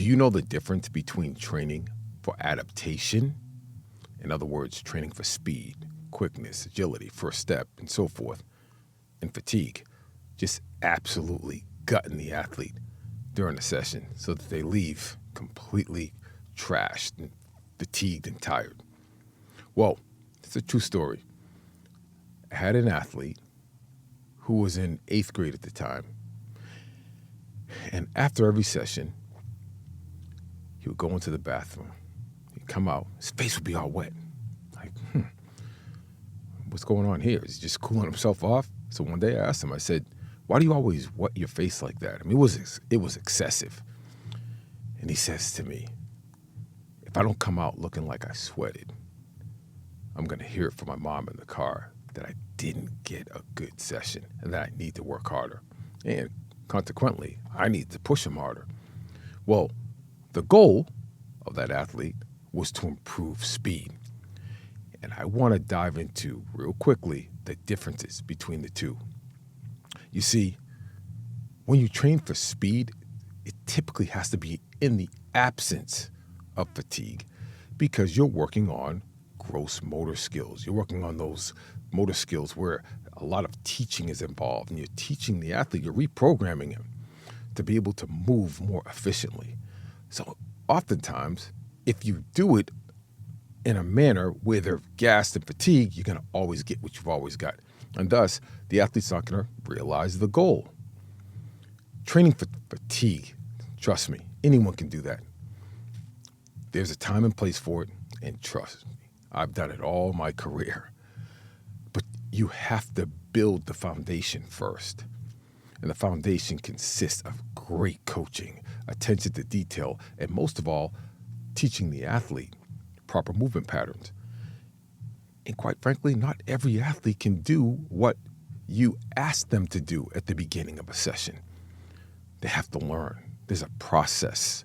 Do you know the difference between training for adaptation, in other words, training for speed, quickness, agility, first step, and so forth, and fatigue? Just absolutely gutting the athlete during the session so that they leave completely trashed and fatigued and tired. Well, it's a true story. I had an athlete who was in 8th grade at the time, and after every session, he would go into the bathroom. He'd come out, his face would be all wet. Like, what's going on here? Is he just cooling himself off? So one day I asked him, I said, why do you always wet your face like that? I mean, it was excessive. And he says to me, if I don't come out looking like I sweated, I'm going to hear it from my mom in the car that I didn't get a good session and that I need to work harder. And consequently, I need to push him harder. Well, the goal of that athlete was to improve speed. And I want to dive into real quickly the differences between the two. You see, when you train for speed, it typically has to be in the absence of fatigue because you're working on gross motor skills. You're working on those motor skills where a lot of teaching is involved, and you're teaching the athlete, you're reprogramming him to be able to move more efficiently. So oftentimes, if you do it in a manner where they're gassed and fatigued, you're going to always get what you've always got. And thus, the athlete's not going to realize the goal. Training for fatigue, trust me, anyone can do that. There's a time and place for it, and trust me, I've done it all my career. But you have to build the foundation first. And the foundation consists of great coaching, attention to detail, and most of all, teaching the athlete proper movement patterns. And quite frankly, not every athlete can do what you ask them to do at the beginning of a session. They have to learn. There's a process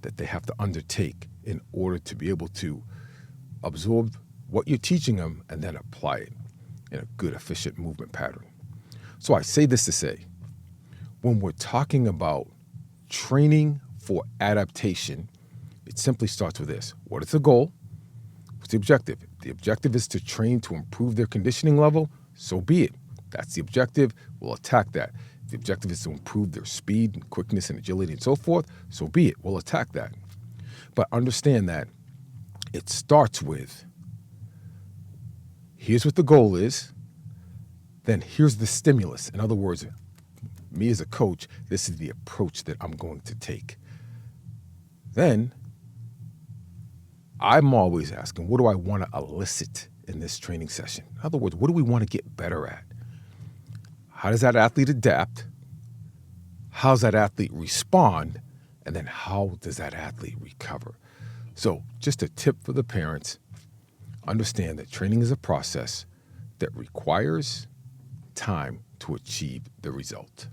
that they have to undertake in order to be able to absorb what you're teaching them and then apply it in a good, efficient movement pattern. So I say this to say, when we're talking about training for adaptation, it simply starts with this. What is the goal? What's the objective? If the objective is to train to improve their conditioning level, so be it. That's the objective. We'll attack that. If the objective is to improve their speed and quickness and agility and so forth, so be it. We'll attack that. But understand that it starts with, here's what the goal is, then here's the stimulus. In other words, me as a coach, this is the approach that I'm going to take. Then I'm always asking, what do I want to elicit in this training session? In other words, what do we want to get better at? How does that athlete adapt? How does that athlete respond? And then how does that athlete recover? So just a tip for the parents, understand that training is a process that requires time to achieve the result.